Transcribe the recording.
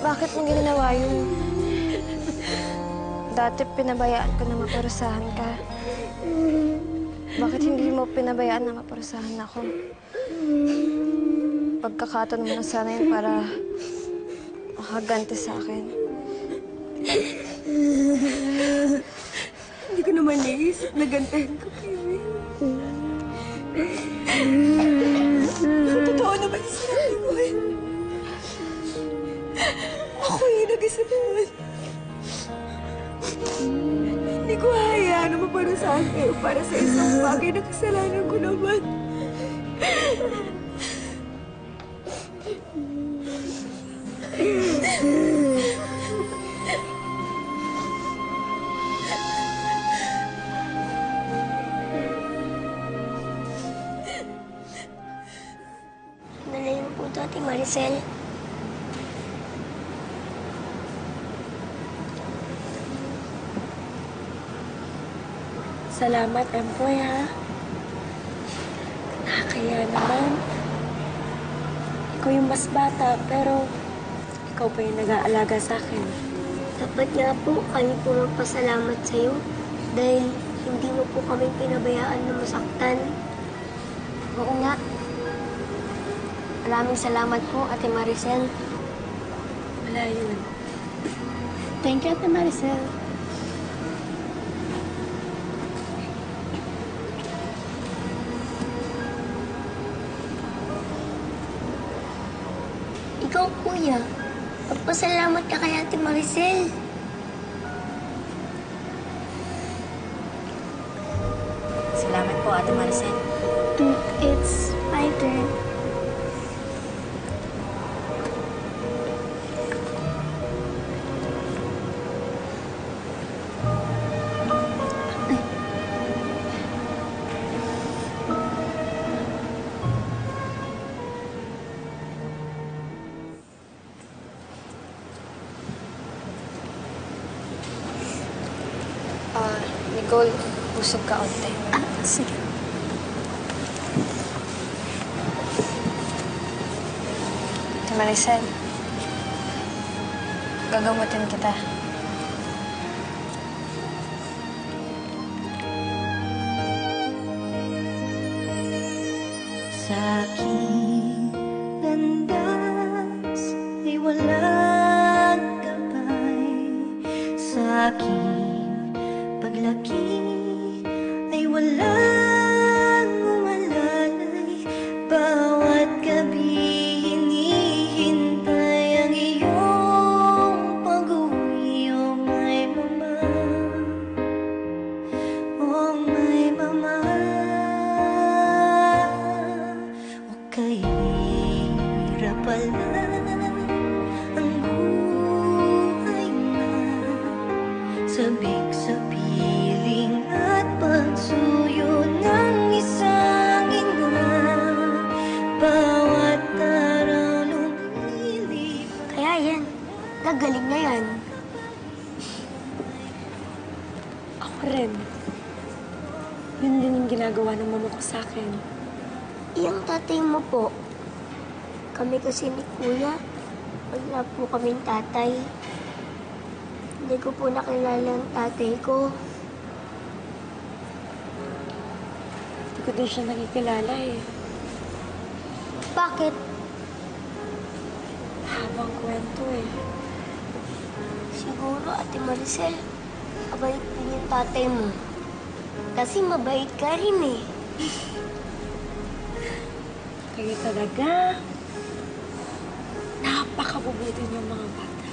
Bakit mo ginawa yun? Dati pinabayaan ko na maparusahan ka. Bakit hindi mo pinabayaan na maparusahan ako? Pagkakataon mo na sana yun para makaganti sa akin. Hindi ko naman naisip na gantahin ko, Kevin. Totoo naman yung sinabi mo eh. Ako yung nag-isabuhan. Hindi ko hayaan na maparusahan kayo para sa isang bagay na kasalanan ko naman. Nalayo po ito, Ate Maricel. Salamat, Empoy, ha? Nakakaya naman. Ikaw yung mas bata, pero ikaw pa yung nag-aalaga sa akin. Dapat nga po kami po magpasalamat sa'yo dahil hindi mo po kami pinabayaan na masaktan. Oo nga. Maraming salamat po, Ate Maricel. Wala yun. Thank you, Ate Maricel. Ikaw, Kuya. Magpasalamat ka kay Ate Maricel. Salamat po, Ate Maricel. It's my turn. Nicole, busog ka onte. Sige. Ate Maricel, gagamutin kita. Sa aking landas ay walang gabay. Sa aking paglaki ay walang umalalay. Bawat gabi hinihintay ang iyong pag-uwi. Oh my mama, oh my mama. O kahirap pala ang buhay na sabik sa piling at pagsuyo ng isang ina. Bawat araw lumilipas. Kaya yan. Gagaling na yan. Ako rin. Yun din yung ginagawa ng mama ko sa akin. Iyang tatay mo po. Kami kasi ni Kuya, wala po kaming tatay. Hindi ko po nakilala ang tatay ko. Hindi ko din siya nakikilala eh. Bakit? Habang kwento eh. Siguro, Ate Maricel, mabait din yung tatay mo. Kasi mabait ka rin eh. Kayo talaga. Napakabubuti niyong mga bata.